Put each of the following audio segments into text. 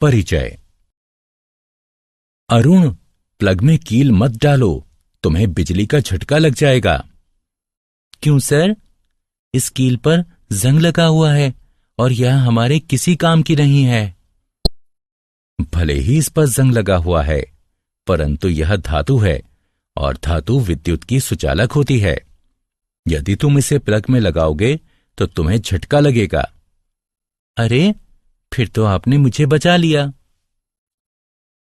परिचय। अरुण, प्लग में कील मत डालो, तुम्हें बिजली का झटका लग जाएगा। क्यों सर? इस कील पर जंग लगा हुआ है और यह हमारे किसी काम की नहीं है। भले ही इस पर जंग लगा हुआ है, परंतु यह धातु है और धातु विद्युत की सुचालक होती है। यदि तुम इसे प्लग में लगाओगे तो तुम्हें झटका लगेगा। अरे, फिर तो आपने मुझे बचा लिया।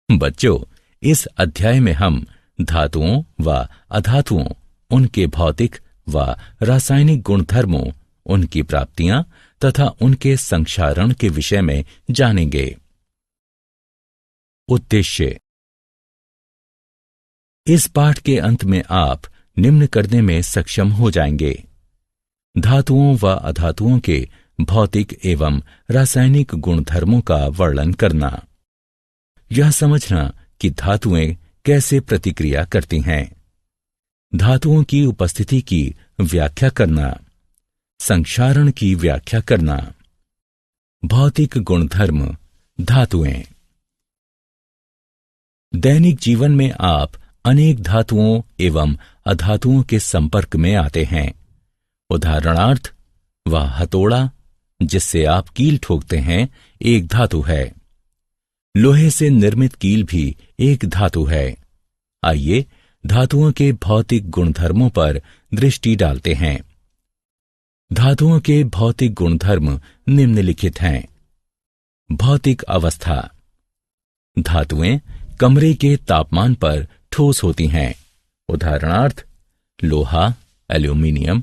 बच्चों, इस अध्याय में हम धातुओं व अधातुओं, उनके भौतिक व रासायनिक गुणधर्मों, उनकी प्राप्तियां तथा उनके संक्षारण के विषय में जानेंगे। उद्देश्य। इस पाठ के अंत में आप निम्न करने में सक्षम हो जाएंगे: धातुओं व अधातुओं के भौतिक एवं रासायनिक गुणधर्मों का वर्णन करना, यह समझना कि धातुएं कैसे प्रतिक्रिया करती हैं, धातुओं की उपस्थिति की व्याख्या करना, संक्षारण की व्याख्या करना। भौतिक गुणधर्म धातुएं। दैनिक जीवन में आप अनेक धातुओं एवं अधातुओं के संपर्क में आते हैं। उदाहरणार्थ, वह हथौड़ा जिससे आप कील ठोकते हैं एक धातु है। लोहे से निर्मित कील भी एक धातु है। आइए धातुओं के भौतिक गुणधर्मों पर दृष्टि डालते हैं। धातुओं के भौतिक गुणधर्म निम्नलिखित हैं। भौतिक अवस्था। धातुएं कमरे के तापमान पर ठोस होती हैं। उदाहरणार्थ, लोहा, एल्यूमीनियम।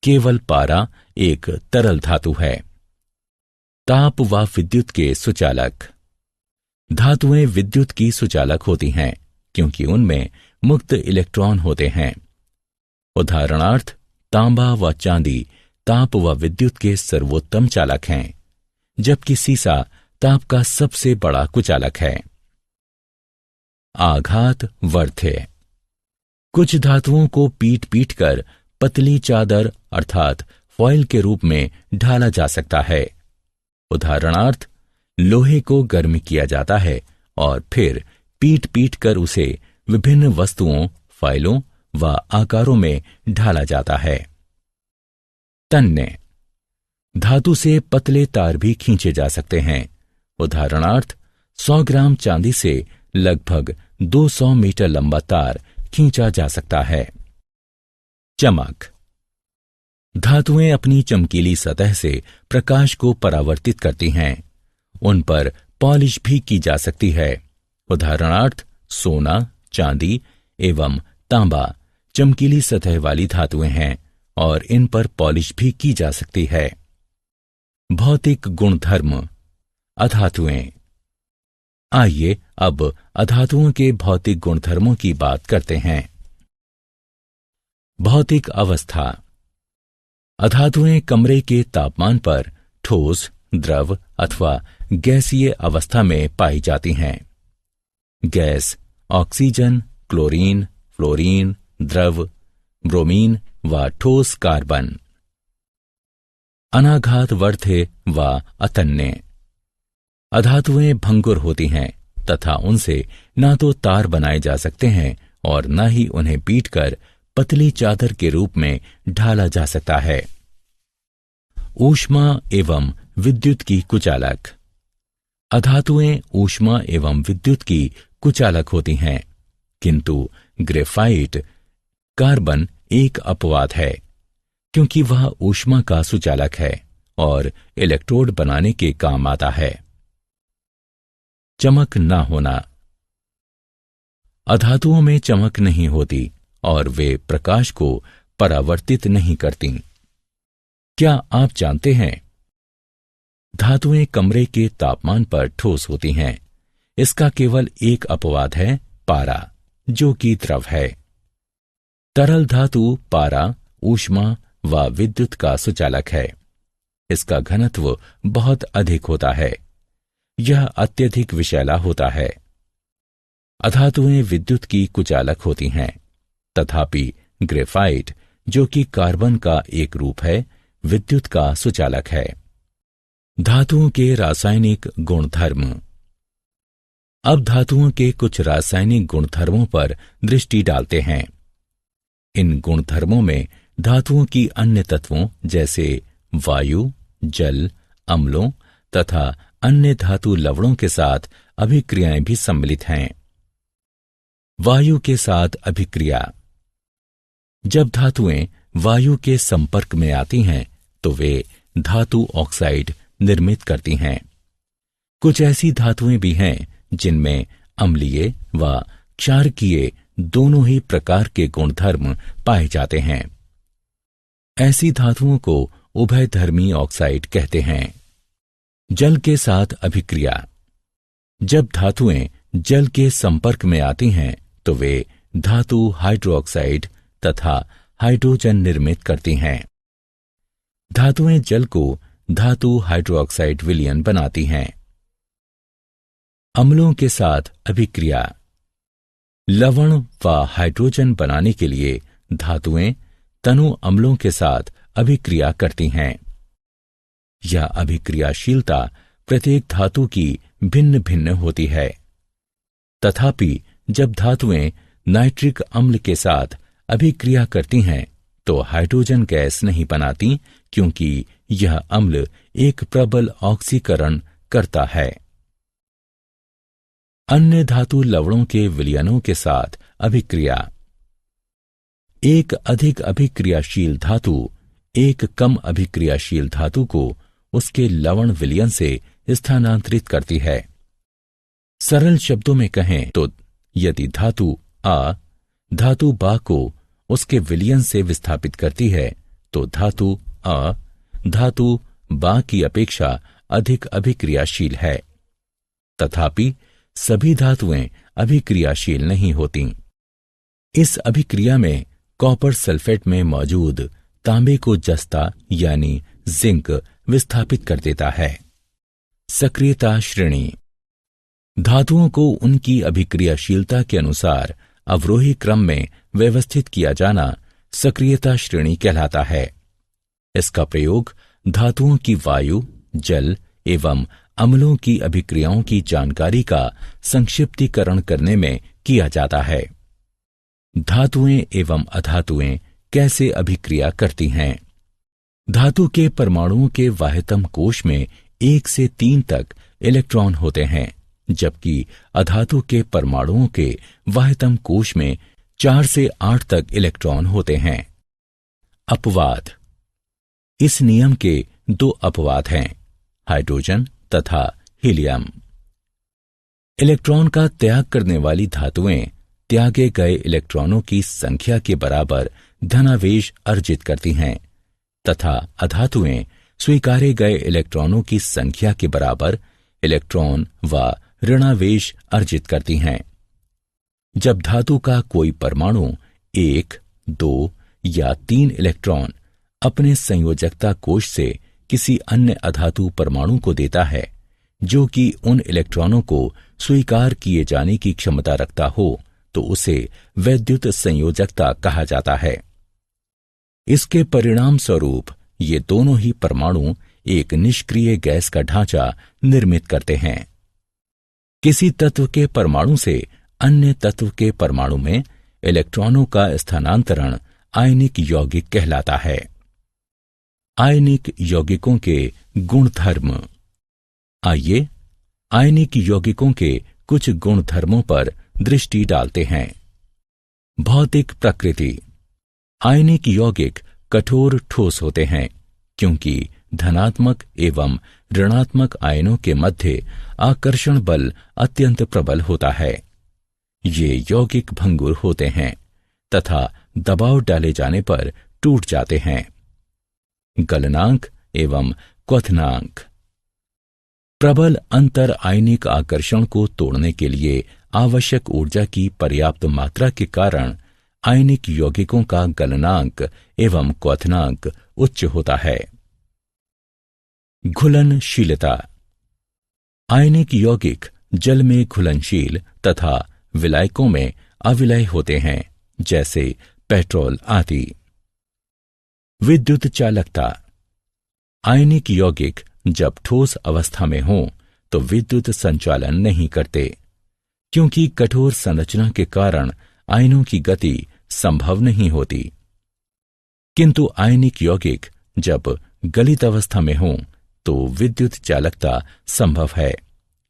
केवल पारा एक तरल धातु है। ताप व विद्युत के सुचालक। धातुएं विद्युत की सुचालक होती हैं क्योंकि उनमें मुक्त इलेक्ट्रॉन होते हैं। उदाहरणार्थ, तांबा व चांदी ताप व विद्युत के सर्वोत्तम चालक हैं, जबकि सीसा ताप का सबसे बड़ा कुचालक है। आघात वर्ध्य। कुछ धातुओं को पीट पीट कर पतली चादर अर्थात फॉइल के रूप में ढाला जा सकता है। उदाहरणार्थ, लोहे को गर्म किया जाता है और फिर पीट पीट कर उसे विभिन्न वस्तुओं, फाइलों व आकारों में ढाला जाता है। तन्य। धातु से पतले तार भी खींचे जा सकते हैं। उदाहरणार्थ, 100 ग्राम चांदी से लगभग 200 मीटर लंबा तार खींचा जा सकता है। चमक। धातुएं अपनी चमकीली सतह से प्रकाश को परावर्तित करती हैं। उन पर पॉलिश भी की जा सकती है। उदाहरणार्थ, सोना, चांदी एवं तांबा चमकीली सतह वाली धातुएं हैं और इन पर पॉलिश भी की जा सकती है। भौतिक गुणधर्म अधातुएं। आइए अब अधातुओं के भौतिक गुणधर्मों की बात करते हैं। भौतिक अवस्था। अधातुएं कमरे के तापमान पर ठोस, द्रव अथवा गैसीय अवस्था में पाई जाती हैं। गैस ऑक्सीजन, क्लोरीन, फ्लोरीन, द्रव ब्रोमीन व ठोस कार्बन। अनाघात वर्ध्य व अतन्य। अधातुएं भंगुर होती हैं तथा उनसे न तो तार बनाए जा सकते हैं और न ही उन्हें पीटकर पतली चादर के रूप में ढाला जा सकता है। ऊष्मा एवं विद्युत की कुचालक। अधातुएं ऊष्मा एवं विद्युत की कुचालक होती हैं, किंतु ग्रेफाइट कार्बन एक अपवाद है क्योंकि वह ऊष्मा का सुचालक है और इलेक्ट्रोड बनाने के काम आता है। चमक न होना। अधातुओं में चमक नहीं होती और वे प्रकाश को परावर्तित नहीं करती। क्या आप जानते हैं, धातुएं कमरे के तापमान पर ठोस होती हैं। इसका केवल एक अपवाद है, पारा, जो कि द्रव है। तरल धातु पारा ऊष्मा व विद्युत का सुचालक है। इसका घनत्व बहुत अधिक होता है। यह अत्यधिक विषैला होता है। अधातुएं विद्युत की कुचालक होती हैं, तथापि ग्रेफाइट, जो कि कार्बन का एक रूप है, विद्युत का सुचालक है। धातुओं के रासायनिक गुणधर्म। अब धातुओं के कुछ रासायनिक गुणधर्मों पर दृष्टि डालते हैं। इन गुणधर्मों में धातुओं की अन्य तत्वों जैसे वायु, जल, अम्लों तथा अन्य धातु लवणों के साथ अभिक्रियाएं भी सम्मिलित हैं। वायु के साथ अभिक्रिया। जब धातुएं वायु के संपर्क में आती हैं तो वे धातु ऑक्साइड निर्मित करती हैं। कुछ ऐसी धातुएं भी हैं जिनमें अम्लीय व क्षारकीय दोनों ही प्रकार के गुणधर्म पाए जाते हैं। ऐसी धातुओं को उभयधर्मी ऑक्साइड कहते हैं। जल के साथ अभिक्रिया। जब धातुएं जल के संपर्क में आती हैं तो वे धातु हाइड्रोक्साइड तथा हाइड्रोजन निर्मित करती हैं। धातुएं जल को धातु हाइड्रोक्साइड विलयन बनाती हैं। अम्लों के साथ अभिक्रिया। लवण व हाइड्रोजन बनाने के लिए धातुएं तनु अम्लों के साथ अभिक्रिया करती हैं। यह अभिक्रियाशीलता प्रत्येक धातु की भिन्न भिन्न होती है। तथापि जब धातुएं नाइट्रिक अम्ल के साथ अभिक्रिया करती हैं तो हाइड्रोजन गैस नहीं बनाती, क्योंकि यह अम्ल एक प्रबल ऑक्सीकरण करता है। अन्य धातु लवणों के विलयनों के साथ अभिक्रिया। एक अधिक अभिक्रियाशील धातु एक कम अभिक्रियाशील धातु को उसके लवण विलयन से स्थानांतरित करती है। सरल शब्दों में कहें तो यदि धातु आ धातु बा को उसके विलयन से विस्थापित करती है तो धातु आ धातु बा की अपेक्षा अधिक अभिक्रियाशील है। तथापि सभी धातुएं अभिक्रियाशील नहीं होती। इस अभिक्रिया में कॉपर सल्फेट में मौजूद तांबे को जस्ता यानी जिंक विस्थापित कर देता है। सक्रियता श्रेणी। धातुओं को उनकी अभिक्रियाशीलता के अनुसार अवरोही क्रम में व्यवस्थित किया जाना सक्रियता श्रेणी कहलाता है। इसका प्रयोग धातुओं की वायु, जल एवं अम्लों की अभिक्रियाओं की जानकारी का संक्षिप्तीकरण करने में किया जाता है। धातुएं एवं अधातुएं कैसे अभिक्रिया करती हैं? धातु के परमाणुओं के वाह्यतम कोश में 1 से 3 तक इलेक्ट्रॉन होते हैं, जबकि अधातु के परमाणुओं के वाह्यतम कोश में 4 से 8 तक इलेक्ट्रॉन होते हैं। अपवाद। इस नियम के 2 अपवाद हैं, हाइड्रोजन तथा हीलियम। इलेक्ट्रॉन का त्याग करने वाली धातुएं त्यागे गए इलेक्ट्रॉनों की संख्या के बराबर धनावेश अर्जित करती हैं तथा अधातुएं स्वीकारे गए इलेक्ट्रॉनों की संख्या के बराबर इलेक्ट्रॉन व ऋणावेश अर्जित करती हैं। जब धातु का कोई परमाणु 1, 2 या 3 इलेक्ट्रॉन अपने संयोजकता कोश से किसी अन्य अधातु परमाणु को देता है जो कि उन इलेक्ट्रॉनों को स्वीकार किए जाने की क्षमता रखता हो तो उसे वैद्युत संयोजकता कहा जाता है। इसके परिणाम स्वरूप ये दोनों ही परमाणु एक निष्क्रिय गैस का ढांचा निर्मित करते हैं। किसी तत्व के परमाणु से अन्य तत्व के परमाणु में इलेक्ट्रॉनों का स्थानांतरण आयनिक यौगिक कहलाता है। आयनिक यौगिकों के गुणधर्म। आइए आयनिक यौगिकों के कुछ गुणधर्मों पर दृष्टि डालते हैं। भौतिक प्रकृति। आयनिक यौगिक कठोर ठोस होते हैं क्योंकि धनात्मक एवं ऋणात्मक आयनों के मध्य आकर्षण बल अत्यंत प्रबल होता है। ये यौगिक भंगुर होते हैं तथा दबाव डाले जाने पर टूट जाते हैं। गलनांक एवं क्वथनांक। प्रबल अंतर आयनिक आकर्षण को तोड़ने के लिए आवश्यक ऊर्जा की पर्याप्त मात्रा के कारण आयनिक यौगिकों का गलनांक एवं क्वथनांक उच्च होता है। घुलनशीलता। आयनिक यौगिक जल में घुलनशील तथा विलायकों में अविलय होते हैं, जैसे पेट्रोल आदि। विद्युत चालकता। आयनिक यौगिक जब ठोस अवस्था में हों तो विद्युत संचालन नहीं करते, क्योंकि कठोर संरचना के कारण आयनों की गति संभव नहीं होती। किंतु आयनिक यौगिक जब गलित अवस्था में हों तो विद्युत चालकता संभव है,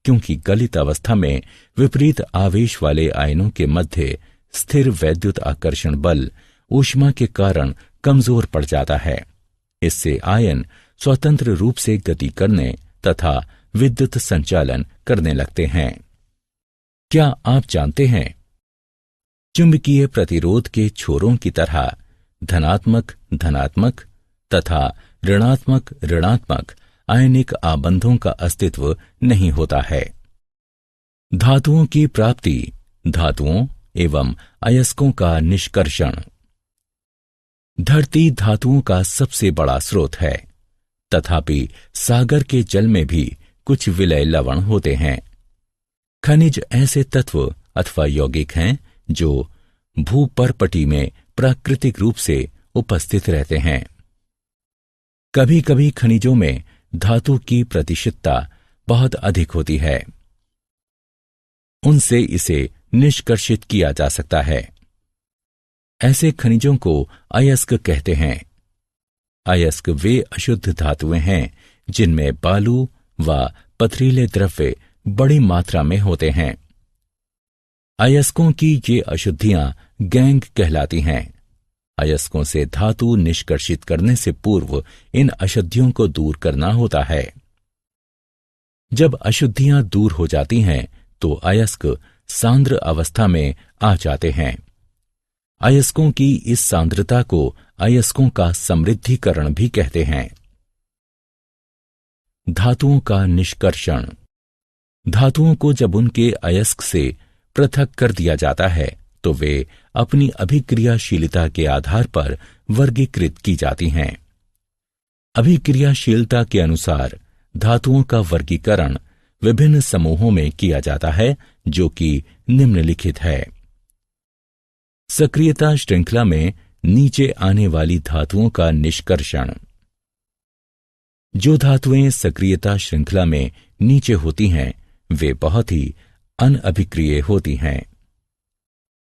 क्योंकि गलित अवस्था में विपरीत आवेश वाले आयनों के मध्य स्थिर वैद्युत आकर्षण बल ऊष्मा के कारण कमजोर पड़ जाता है। इससे आयन स्वतंत्र रूप से गति करने तथा विद्युत संचालन करने लगते हैं। क्या आप जानते हैं, चुंबकीय प्रतिरोध के छोरों की तरह धनात्मक धनात्मक तथा ऋणात्मक ऋणात्मक आयनिक आबंधों का अस्तित्व नहीं होता है। धातुओं की प्राप्ति, धातुओं एवं अयस्कों का निष्कर्षण। धरती धातुओं का सबसे बड़ा स्रोत है, तथापि सागर के जल में भी कुछ विलय लवण होते हैं। खनिज ऐसे तत्व अथवा यौगिक हैं जो भूपर्पटी में प्राकृतिक रूप से उपस्थित रहते हैं। कभी कभी खनिजों में धातु की प्रतिशतता बहुत अधिक होती है, उनसे इसे निष्कर्षित किया जा सकता है। ऐसे खनिजों को अयस्क कहते हैं। अयस्क वे अशुद्ध धातुएं हैं जिनमें बालू व पथरीले द्रव्य बड़ी मात्रा में होते हैं। अयस्कों की ये अशुद्धियां गैंग कहलाती हैं। अयस्कों से धातु निष्कर्षित करने से पूर्व इन अशुद्धियों को दूर करना होता है। जब अशुद्धियां दूर हो जाती हैं तो अयस्क सांद्र अवस्था में आ जाते हैं। अयस्कों की इस सांद्रता को अयस्कों का समृद्धिकरण भी कहते हैं। धातुओं का निष्कर्षण। धातुओं को जब उनके अयस्क से पृथक कर दिया जाता है तो वे अपनी अभिक्रियाशीलता के आधार पर वर्गीकृत की जाती हैं। अभिक्रियाशीलता के अनुसार धातुओं का वर्गीकरण विभिन्न समूहों में किया जाता है, जो कि निम्नलिखित है। सक्रियता श्रृंखला में नीचे आने वाली धातुओं का निष्कर्षण। जो धातुएं सक्रियता श्रृंखला में नीचे होती हैं वे बहुत ही अनअभिक्रिय होती हैं।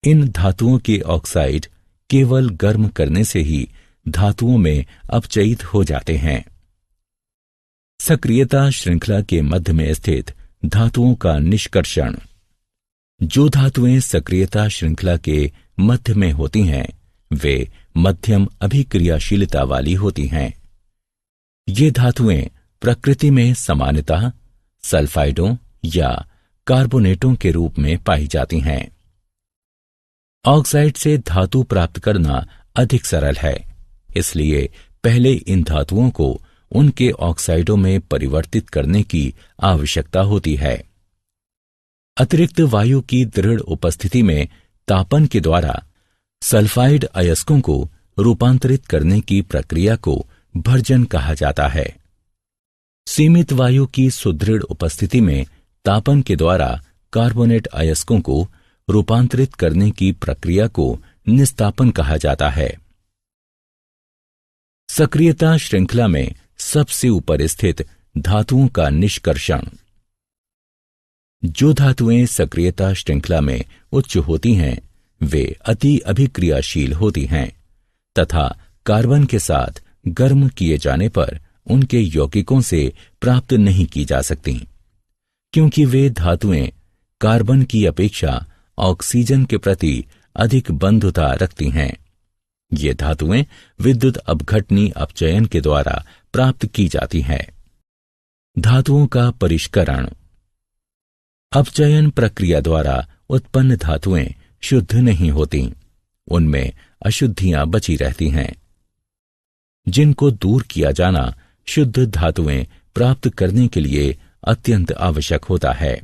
इन धातुओं के ऑक्साइड केवल गर्म करने से ही धातुओं में अपचयित हो जाते हैं। सक्रियता श्रृंखला के मध्य में स्थित धातुओं का निष्कर्षण। जो धातुएं सक्रियता श्रृंखला के मध्य में होती हैं वे मध्यम अभिक्रियाशीलता वाली होती हैं। ये धातुएं प्रकृति में सामान्यतः सल्फाइडों या कार्बोनेटों के रूप में पाई जाती हैं। ऑक्साइड से धातु प्राप्त करना अधिक सरल है, इसलिए पहले इन धातुओं को उनके ऑक्साइडों में परिवर्तित करने की आवश्यकता होती है। अतिरिक्त वायु की दृढ़ उपस्थिति में तापन के द्वारा सल्फाइड अयस्कों को रूपांतरित करने की प्रक्रिया को भर्जन कहा जाता है। सीमित वायु की सुदृढ़ उपस्थिति में तापन के द्वारा कार्बोनेट अयस्कों को रूपांतरित करने की प्रक्रिया को निस्तापन कहा जाता है। सक्रियता श्रृंखला में सबसे ऊपर स्थित धातुओं का निष्कर्षण। जो धातुएं सक्रियता श्रृंखला में उच्च होती हैं वे अति अभिक्रियाशील होती हैं तथा कार्बन के साथ गर्म किए जाने पर उनके यौगिकों से प्राप्त नहीं की जा सकती, क्योंकि वे धातुएं कार्बन की अपेक्षा ऑक्सीजन के प्रति अधिक बंधुता रखती हैं। ये धातुएं विद्युत अपघटनी अपचयन के द्वारा प्राप्त की जाती हैं। धातुओं का परिष्करण। अपचयन प्रक्रिया द्वारा उत्पन्न धातुएं शुद्ध नहीं होती, उनमें अशुद्धियां बची रहती हैं, जिनको दूर किया जाना शुद्ध धातुएं प्राप्त करने के लिए अत्यंत आवश्यक होता है।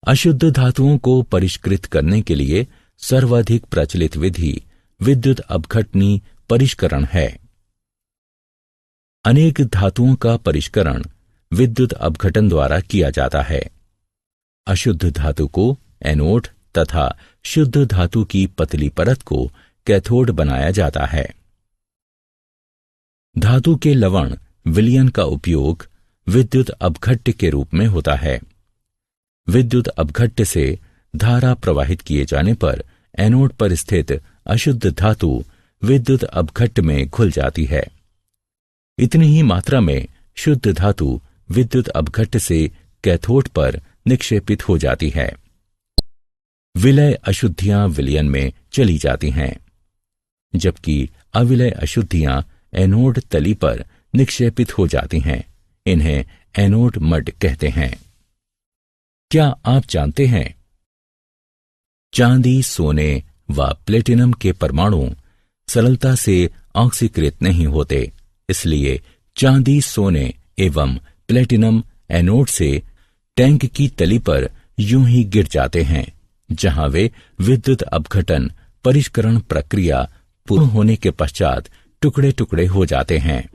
अशुद्ध धातुओं को परिष्कृत करने के लिए सर्वाधिक प्रचलित विधि विद्युत अपघटनी परिष्करण है। अनेक धातुओं का परिष्करण विद्युत अपघटन द्वारा किया जाता है। अशुद्ध धातु को एनोड तथा शुद्ध धातु की पतली परत को कैथोड बनाया जाता है। धातु के लवण विलयन का उपयोग विद्युत अपघट्य के रूप में होता है। विद्युत अपघट्य से धारा प्रवाहित किए जाने पर एनोड पर स्थित अशुद्ध धातु विद्युत अपघट्य में घुल जाती है। इतनी ही मात्रा में शुद्ध धातु विद्युत अपघट्य से कैथोड पर निक्षेपित हो जाती है। विलय अशुद्धियां विलयन में चली जाती हैं, जबकि अविलय अशुद्धियां एनोड तली पर निक्षेपित हो जाती हैं। इन्हें एनोड मड कहते हैं। क्या आप जानते हैं, चांदी, सोने व प्लेटिनम के परमाणु सरलता से ऑक्सीकृत नहीं होते, इसलिए चांदी, सोने एवं प्लेटिनम एनोड से टैंक की तली पर यूं ही गिर जाते हैं, जहां वे विद्युत अपघटन परिष्करण प्रक्रिया पूर्ण होने के पश्चात टुकड़े टुकड़े हो जाते हैं।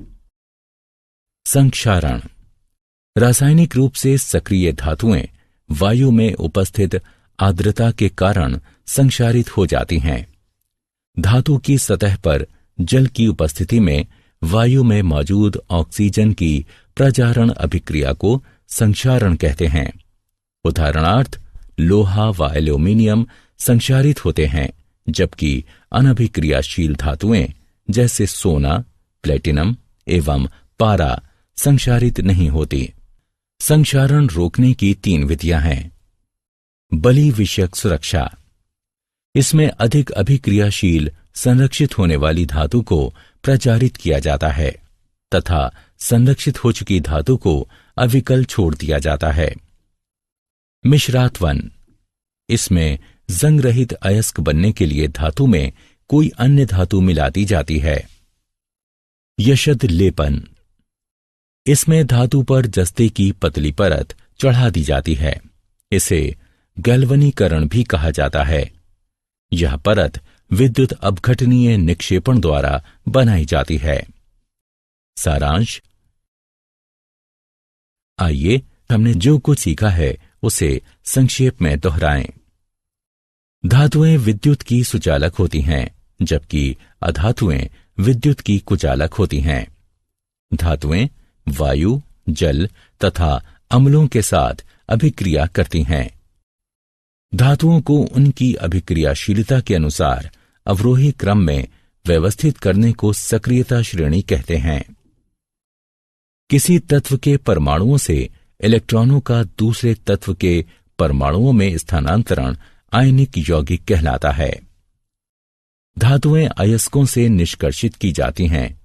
संक्षारण। रासायनिक रूप से सक्रिय धातुएं वायु में उपस्थित आर्द्रता के कारण संक्षारित हो जाती हैं। धातु की सतह पर जल की उपस्थिति में वायु में मौजूद ऑक्सीजन की प्रजारण अभिक्रिया को संक्षारण कहते हैं। उदाहरणार्थ, लोहा व एल्यूमीनियम संक्षारित होते हैं, जबकि अनभिक्रियाशील धातुएं जैसे सोना, प्लेटिनम एवं पारा संक्षारित नहीं होती। संक्षारण रोकने की 3 विधियां हैं। बलि विषयक सुरक्षा। इसमें अधिक अभिक्रियाशील संरक्षित होने वाली धातु को प्रचारित किया जाता है तथा संरक्षित हो चुकी धातु को अविकल छोड़ दिया जाता है। मिश्रात्वन। इसमें जंग रहित अयस्क बनने के लिए धातु में कोई अन्य धातु मिला दी जाती है। यशद लेपन। इसमें धातु पर जस्ते की पतली परत चढ़ा दी जाती है। इसे गैल्वनीकरण भी कहा जाता है। यह परत विद्युत अपघटनीय निक्षेपण द्वारा बनाई जाती है। सारांश। आइए हमने जो कुछ सीखा है उसे संक्षेप में दोहराएं। धातुएं विद्युत की सुचालक होती हैं, जबकि अधातुएं विद्युत की कुचालक होती हैं। धातुएं वायु, जल तथा अम्लों के साथ अभिक्रिया करती हैं। धातुओं को उनकी अभिक्रियाशीलता के अनुसार अवरोही क्रम में व्यवस्थित करने को सक्रियता श्रेणी कहते हैं। किसी तत्व के परमाणुओं से इलेक्ट्रॉनों का दूसरे तत्व के परमाणुओं में स्थानांतरण आयनिक यौगिक कहलाता है। धातुएं अयस्कों से निष्कर्षित की जाती हैं,